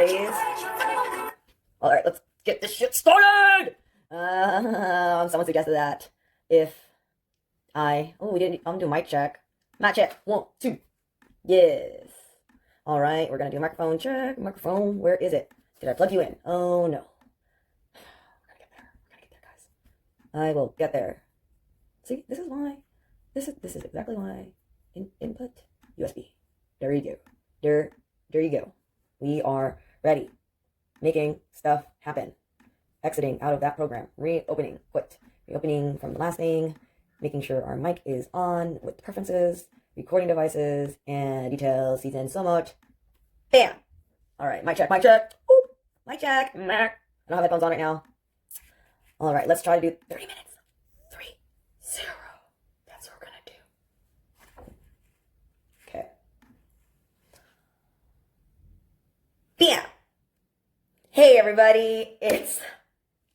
anyways. All right, let's get this shit started. Someone suggested that I'm doing mic check. Mic check. 1, 2. Yes. All right, we're gonna do microphone check. Microphone, where is it? Did I plug you in? Oh no. We're gonna get there, guys. I will get there. See, this is why. This is exactly why. Input USB. There you go. There you go. We are ready. Making stuff happen. Exiting out of that program. Reopening. Quit. Reopening from the last thing. Making sure our mic is on with preferences, recording devices, and details. Season so much. Bam! Alright, mic check, mic check. Ooh, mic check. I don't have headphones on right now. Alright, let's try to do 30 minutes. 3, 0. That's what we're gonna do. Okay. Bam! Hey everybody, it's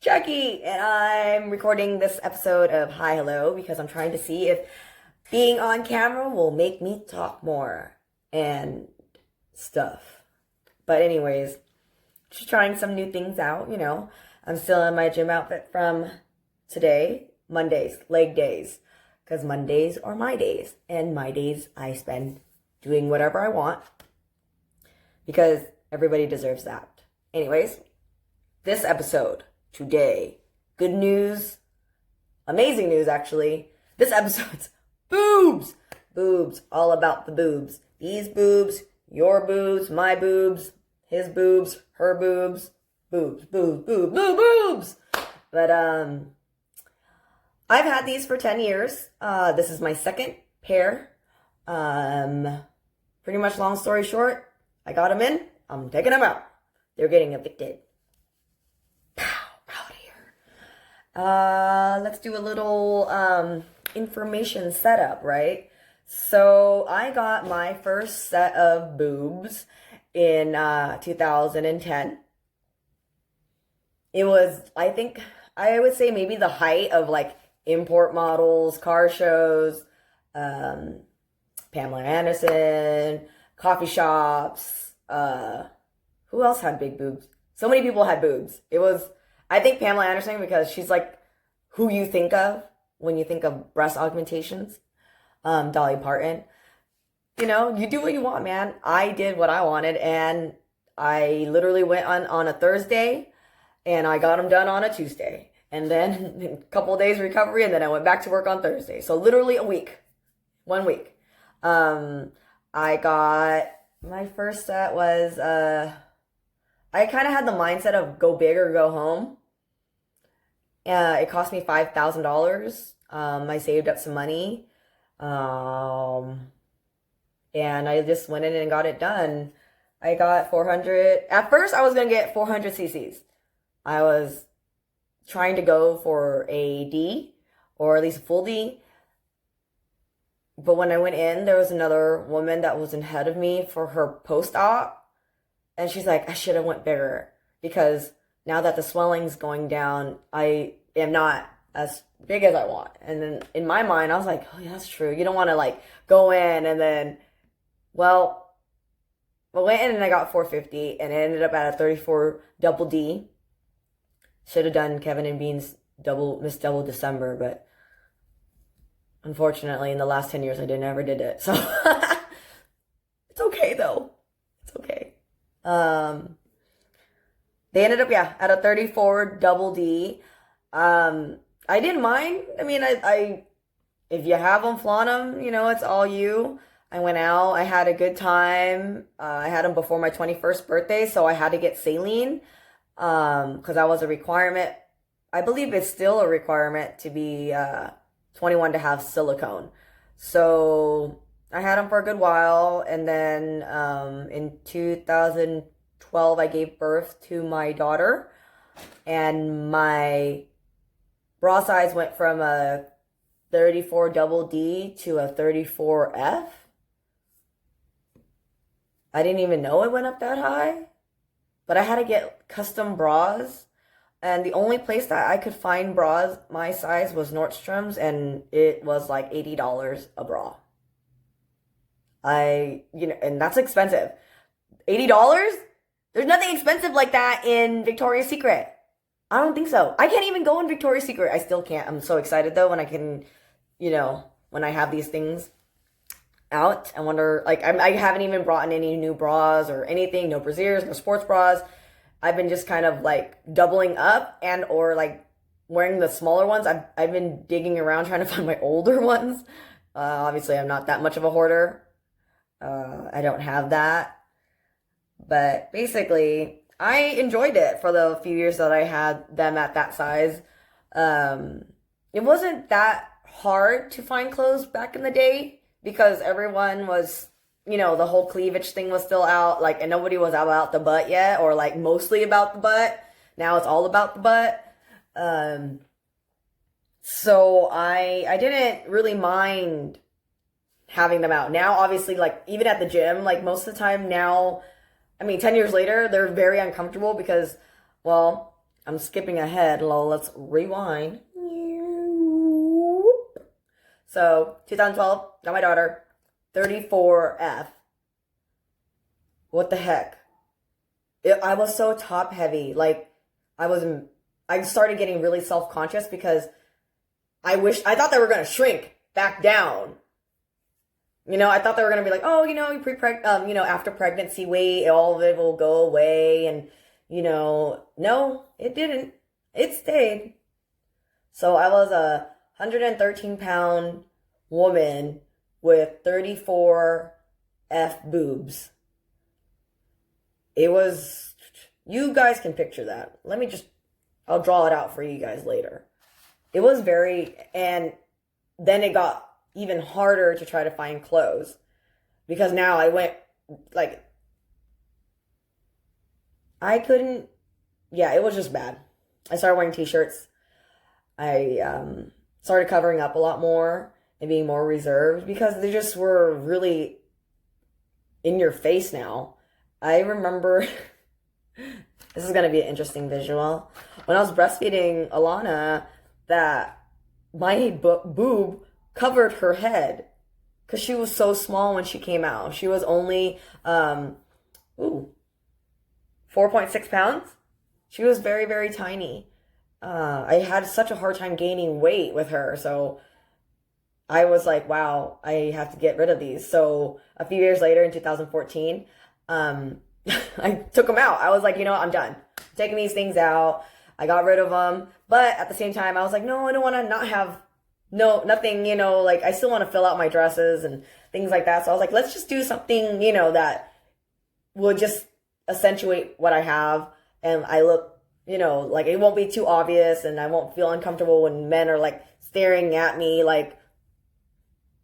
Jacki, and I'm recording this episode of HiHello because I'm trying to see if being on camera will make me talk more and stuff. But anyways, just trying some new things out, you know. I'm still in my gym outfit from today, Mondays, leg days, because Mondays are my days, and my days I spend doing whatever I want because everybody deserves that. Anyways, this episode today, good news, amazing news actually. This episode's boobs, all about the boobs. These boobs, your boobs, my boobs, his boobs, her boobs, boobs. But I've had these for 10 years. This is my second pair. Pretty much long story short, I got them in. I'm taking them out. They're getting evicted. Let's do a little information setup, right? So I got my first set of boobs in 2010. It was, I think, I would say maybe the height of like import models, car shows, Pamela Anderson, coffee shops. Who else had big boobs? So many people had boobs. It was, I think Pamela Anderson because she's like who you think of when you think of breast augmentations. Dolly Parton. You know, you do what you want, man. I did what I wanted, and I literally went on a Thursday, and I got them done on a Tuesday. And then a couple of days recovery, and then I went back to work on Thursday. So literally a week. 1 week. I got, my first set was, I kind of had the mindset of go big or go home. It cost me $5,000. I saved up some money. And I just went in and got it done. I got 400. At first, I was going to get 400 cc's. I was trying to go for a D, or at least a full D. But when I went in, there was another woman that was ahead of me for her post-op. And she's like, I should have went bigger because now that the swelling's going down, I am not as big as I want. And then in my mind, I was like, oh yeah, that's true. You don't want to like go in and then, well, I went in and I got 450 and it ended up at a 34 double D. Should have done Kevin and Bean's Miss Double December, but unfortunately in the last 10 years, I never did it. So it's okay though. It's okay. They ended up, at a 34 double D. I didn't mind. I mean, I if you have them, flaunt them, you know, it's all you. I went out, I had a good time. I had them before my 21st birthday, so I had to get saline, because that was a requirement. I believe it's still a requirement to be, 21 to have silicone. So I had them for a good while, and then, in 2012, I gave birth to my daughter, and my bra size went from a 34 double D to a 34F. I didn't even know it went up that high, but I had to get custom bras, and the only place that I could find bras my size was Nordstrom's, and it was like $80 a bra. And that's expensive. $80? There's nothing expensive like that in Victoria's Secret. I don't think so. I can't even go in Victoria's Secret. I still can't. I'm so excited though when I can, when I have these things out. I wonder, like, I haven't even brought in any new bras or anything. No brasiers, no sports bras. I've been just kind of like doubling up and or like wearing the smaller ones. I've been digging around trying to find my older ones. Obviously, I'm not that much of a hoarder. I don't have that. But basically, I enjoyed it for the few years that I had them at that size. It wasn't that hard to find clothes back in the day because everyone was, the whole cleavage thing was still out, like, and nobody was about the butt yet, or like mostly about the butt. Now it's all about the butt. So I didn't really mind having them out. Now, obviously, like, even at the gym, like, most of the time now, 10 years later, they're very uncomfortable because, well, I'm skipping ahead. Let's rewind. So, 2012, got my daughter, 34F. What the heck? I was so top heavy. Like, I started getting really self-conscious because I thought they were going to shrink back down. I thought they were going to be like, oh, after pregnancy weight, all of it will go away. And, no, it didn't. It stayed. So I was a 113-pound woman with 34 F boobs. It was, you guys can picture that. I'll draw it out for you guys later. It was and then it got even harder to try to find clothes because now I went like it was just bad. I started wearing t-shirts. I started covering up a lot more and being more reserved because they just were really in your face now. I remember this is going to be an interesting visual. When I was breastfeeding Alana, that my boob covered her head because she was so small when she came out. She was only 4.6 pounds. She was very, very tiny. I had such a hard time gaining weight with her, so I was like, wow, I have to get rid of these. So a few years later in 2014, I took them out. I was like, I'm done. I'm taking these things out. I got rid of them. But at the same time, I was like, no, I don't want to not have nothing, like I still want to fill out my dresses and things like that. So I was like, let's just do something, that will just accentuate what I have. And I look, like it won't be too obvious and I won't feel uncomfortable when men are like staring at me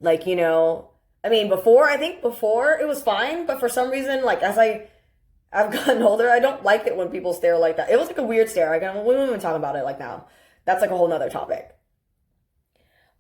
before it was fine. But for some reason, like as I've gotten older, I don't like it when people stare like that. It was like a weird stare. We won't even talk about it like now. That's like a whole nother topic.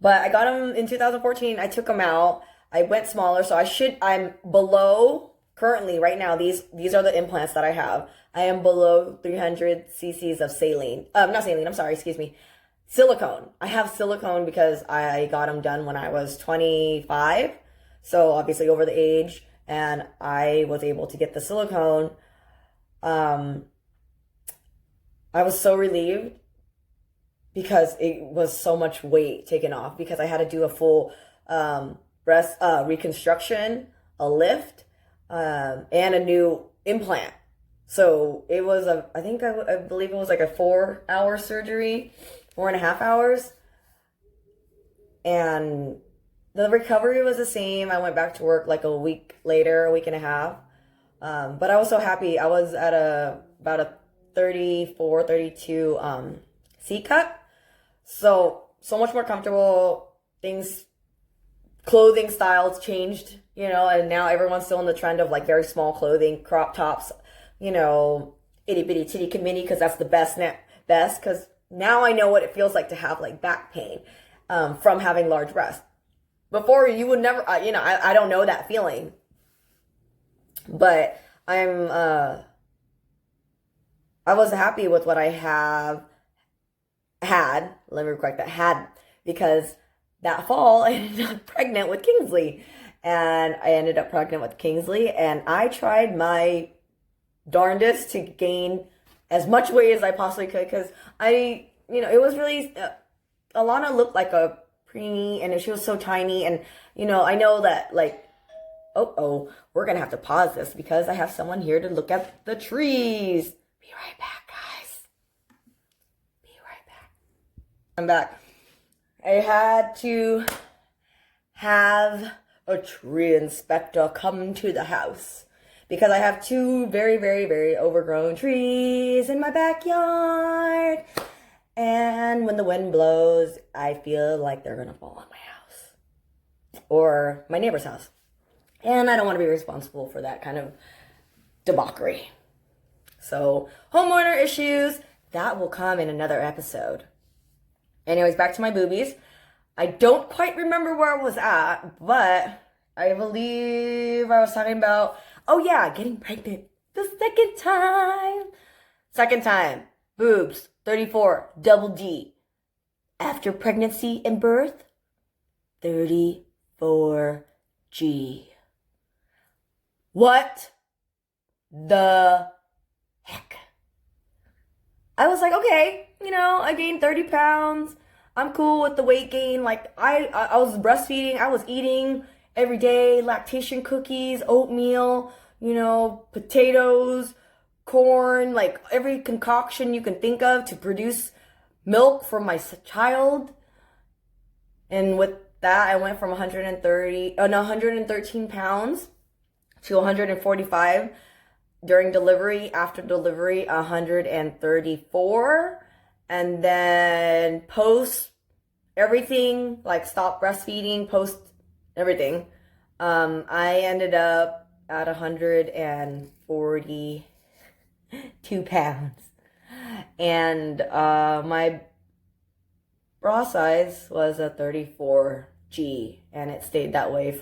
But I got them in 2014. I took them out. I went smaller. So I'm below, currently right now, these are the implants that I have. I am below 300 cc's of saline. Not saline, I'm sorry, excuse me. Silicone. I have silicone because I got them done when I was 25. So obviously over the age. And I was able to get the silicone. I was so relieved because it was so much weight taken off because I had to do a full breast reconstruction, a lift, and a new implant. So it was I believe it was like a 4-hour surgery, 4.5 hours. And the recovery was the same. I went back to work like a week later, a week and a half. But I was so happy. I was at about a 34, 32 C cut. So much more comfortable. Clothing styles changed, and now everyone's still in the trend of like very small clothing, crop tops, itty bitty titty committee, because that's the best because now I know what it feels like to have like back pain from having large breasts. Before you would never, I don't know that feeling, but I was happy with what I had, let me correct that, had, because that fall I ended up pregnant with Kingsley, and I tried my darndest to gain as much weight as I possibly could, because it was really, Alana looked like a preemie, and she was so tiny, and, I know that, like, we're gonna have to pause this because I have someone here to look at the trees. Be right back, guys. Be right back. I'm back. I had to have a tree inspector come to the house because I have two very, very, very overgrown trees in my backyard. And when the wind blows, I feel like they're gonna fall on my house or my neighbor's house. And I don't want to be responsible for that kind of debauchery. So, homeowner issues, that will come in another episode. Anyways, back to my boobies. I don't quite remember where I was at, but I believe I was talking about, getting pregnant the second time. Second time, boobs, 34, double D. After pregnancy and birth, 34G. What the heck? I was like, okay, I gained 30 pounds. I'm cool with the weight gain. Like, I was breastfeeding. I was eating every day, lactation cookies, oatmeal, potatoes, corn, like every concoction you can think of to produce milk for my child. And with that, I went from 113 pounds to 145 during delivery. After delivery, 134. And then post everything, like stop breastfeeding, post everything, I ended up at 142 pounds. And my bra size was a 34G, and it stayed that way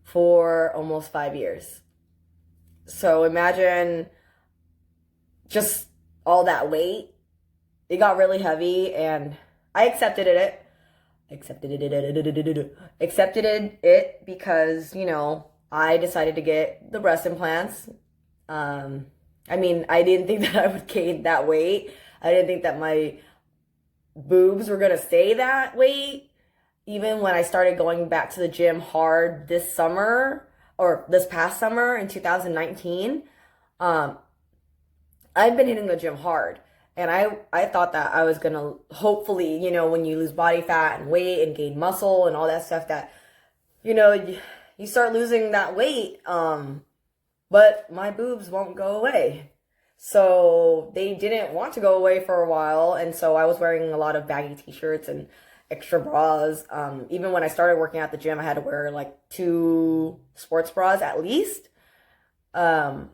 for almost 5 years. So imagine just all that weight. It got really heavy, and I accepted it because, I decided to get the breast implants. I didn't think that I would gain that weight. I didn't think that my boobs were gonna stay that weight. Even when I started going back to the gym hard this past summer in 2019, I've been hitting the gym hard. And I thought that I was gonna hopefully, when you lose body fat and weight and gain muscle and all that stuff, that, you start losing that weight. But my boobs won't go away. So they didn't want to go away for a while. And so I was wearing a lot of baggy t-shirts and extra bras. Even when I started working at the gym, I had to wear like 2 sports bras at least. And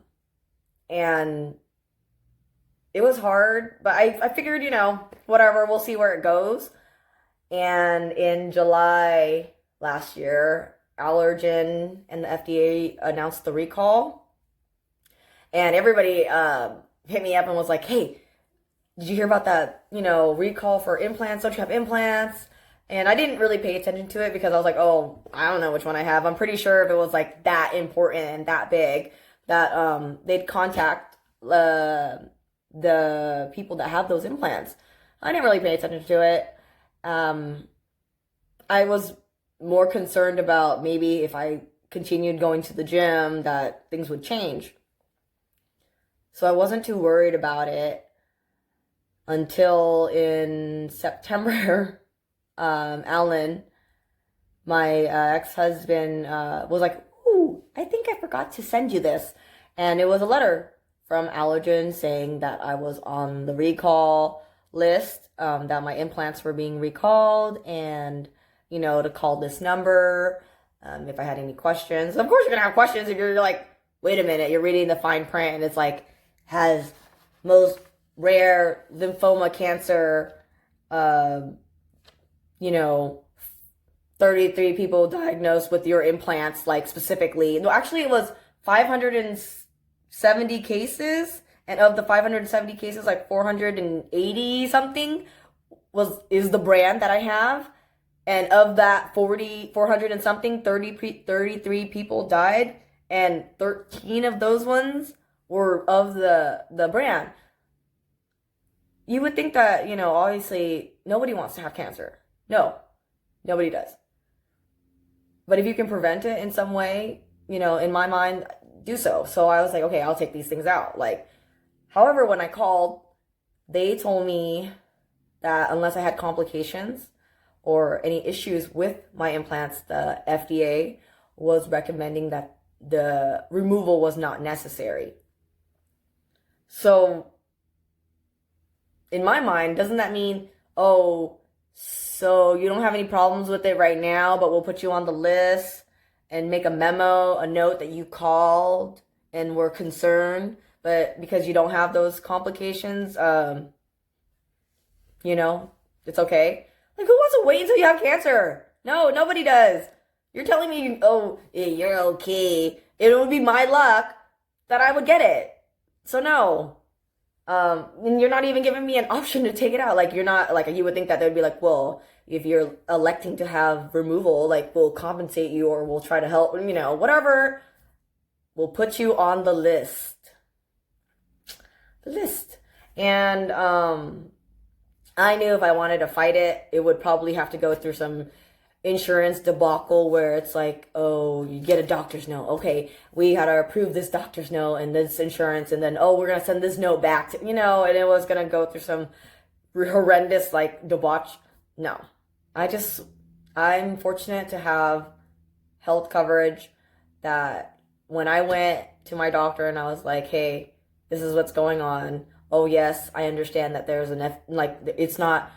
it was hard, but I figured, whatever, we'll see where it goes. And in July last year, Allergen and the FDA announced the recall. And everybody hit me up and was like, hey, did you hear about that, recall for implants? Don't you have implants? And I didn't really pay attention to it because I was like, oh, I don't know which one I have. I'm pretty sure if it was like that important and that big that they'd contact the people that have those implants. I didn't really pay attention to it. I was more concerned about maybe if I continued going to the gym that things would change. So I wasn't too worried about it until in September. Alan, my ex-husband, was like, ooh, I think I forgot to send you this. And it was a letter from Allergen saying that I was on the recall list, that my implants were being recalled, and, to call this number if I had any questions. Of course you're going to have questions if you're like, wait a minute, you're reading the fine print and it's like, has most rare lymphoma cancer, 33 people diagnosed with your implants, like specifically. No, actually it was 570 cases, and of the 570 cases, like 480 something is the brand that I have. And of that 400 and something, 33 people died. and 13 of those ones were of the brand. You would think that, obviously nobody wants to have cancer. No, nobody does. But if you can prevent it in some way, in my mind, do so. So I was like, okay, I'll take these things out. However, when I called, they told me that unless I had complications or any issues with my implants, the FDA was recommending that the removal was not necessary. So in my mind, doesn't that mean, oh, so you don't have any problems with it right now, but we'll put you on the list and make a memo, a note that you called and were concerned, but because you don't have those complications, it's okay. Who wants to wait until you have cancer? No, nobody does. You're telling me, oh, you're okay. It would be my luck that I would get it. So no. And you're not even giving me an option to take it out. You're not, you would think that they would be well, if you're electing to have removal, we'll compensate you or we'll try to help, whatever. We'll put you on the list. And, I knew if I wanted to fight it, it would probably have to go through some insurance debacle where it's oh, you get a doctor's note. Okay, we had to approve this doctor's note and this insurance, and then, oh, we're going to send this note back to, and it was going to go through some horrendous, debauch. No. I'm fortunate to have health coverage that when I went to my doctor and I was like, hey, this is what's going on. Oh, yes, I understand that there's it's not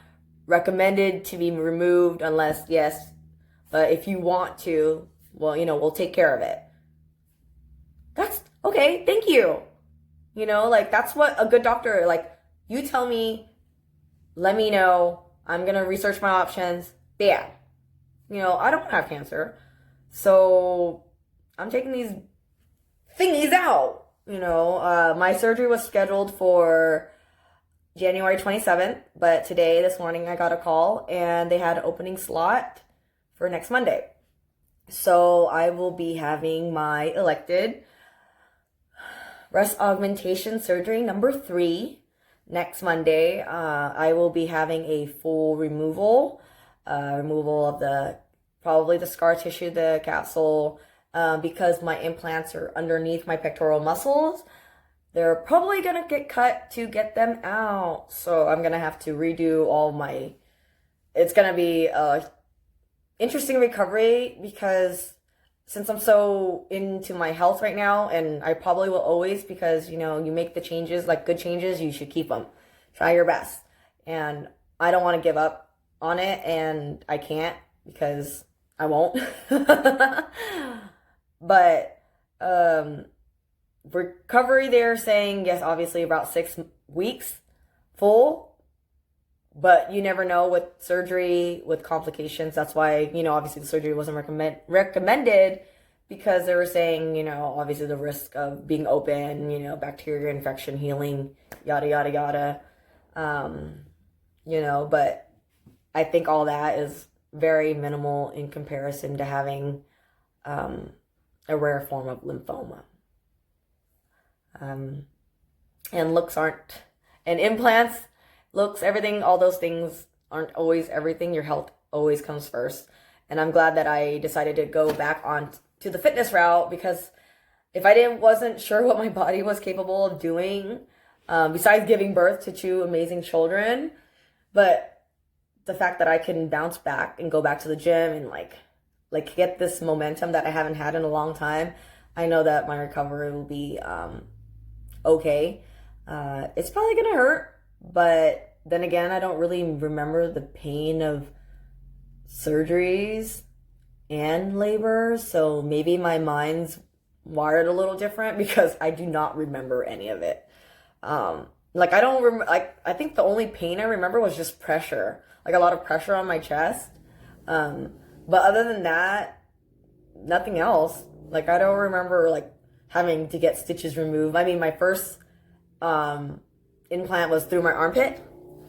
recommended to be removed unless, yes, but if you want to, well, we'll take care of it. That's okay. Thank you. That's what a good doctor, you tell me, let me know. I'm going to research my options. Bam. I don't have cancer. So I'm taking these thingies out. My surgery was scheduled for January 27th, but this morning, I got a call and they had an opening slot for next Monday. So I will be having my elected breast augmentation surgery number 3 next Monday. I will be having a full removal of probably the scar tissue, the capsule, because my implants are underneath my pectoral muscles. They're probably going to get cut to get them out. So I'm going to have to redo it's going to be a interesting recovery because since I'm so into my health right now, and I probably will always, because, you make the changes, good changes, you should keep them. Try your best. And I don't want to give up on it, and I can't because I won't. But recovery, they're saying, yes, obviously about 6 weeks full, but you never know with surgery, with complications. That's why, obviously the surgery wasn't recommended because they were saying, obviously the risk of being open, bacteria infection, healing, yada, yada, yada. But I think all that is very minimal in comparison to having a rare form of lymphoma. And implants, looks, everything, all those things aren't always everything. Your health always comes first. And I'm glad that I decided to go back on to the fitness route, because if I wasn't sure what my body was capable of doing, besides giving birth to 2 amazing children, but the fact that I can bounce back and go back to the gym and get this momentum that I haven't had in a long time, I know that my recovery will be okay. It's probably gonna hurt, but then again, I don't really remember the pain of surgeries and labor, so maybe my mind's wired a little different because I do not remember any of it. I don't remember, I think the only pain I remember was just pressure, a lot of pressure on my chest. But other than that, nothing else. I don't remember having to get stitches removed. I mean, my first implant was through my armpit.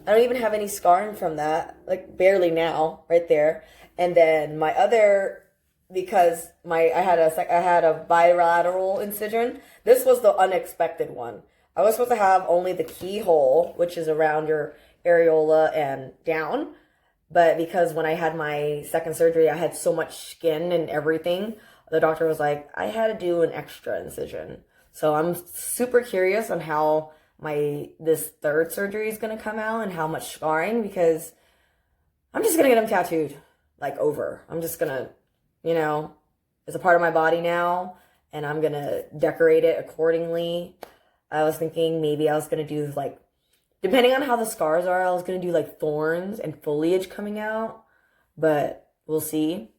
I don't even have any scarring from that, barely now, right there. And then my other because I had a bilateral incision. This was the unexpected one. I was supposed to have only the keyhole, which is around your areola and down. But because when I had my second surgery, I had so much skin and everything, the doctor was like, I had to do an extra incision. So I'm super curious on how this third surgery is gonna come out and how much scarring, because I'm just gonna get them tattooed over. I'm just gonna, it's a part of my body now, and I'm gonna decorate it accordingly. I was thinking maybe I was gonna do depending on how the scars are, I was gonna do thorns and foliage coming out, but we'll see.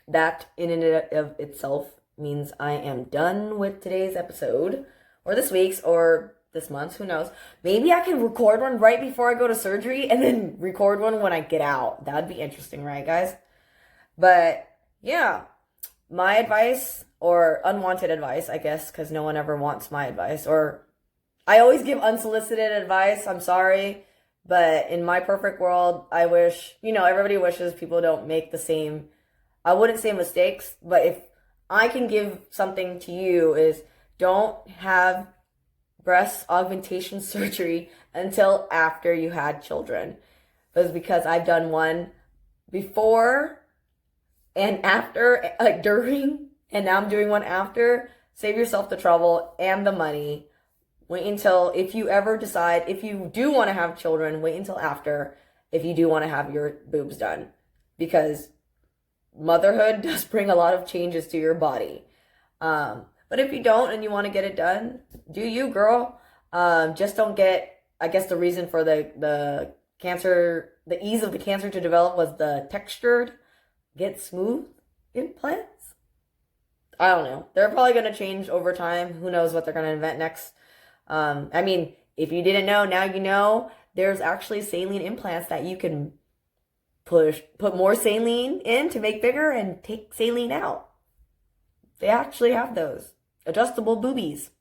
That in and of itself means I am done with today's episode, or this week's, or this month's, who knows. Maybe I can record one right before I go to surgery and then record one when I get out. That'd be interesting, right, guys? But yeah, my advice, or unwanted advice, I guess, because no one ever wants my advice, or I always give unsolicited advice. I'm sorry, but in my perfect world, I wish, everybody wishes people don't make the same, I wouldn't say mistakes, but if I can give something to you, is don't have breast augmentation surgery until after you had children. It was because I've done one before and after, during, and now I'm doing one after. Save yourself the trouble and the money. Wait until, if you ever decide, if you do want to have children, wait until after, if you do want to have your boobs done. Because motherhood does bring a lot of changes to your body. But if you don't and you want to get it done, do you, girl. Just don't get, I guess the reason for the cancer, the ease of the cancer to develop was the textured, get smooth implants. I don't know. They're probably going to change over time. Who knows what they're going to invent next. If you didn't know, now you know. There's actually saline implants that you can put more saline in to make bigger and take saline out. They actually have those. Adjustable boobies.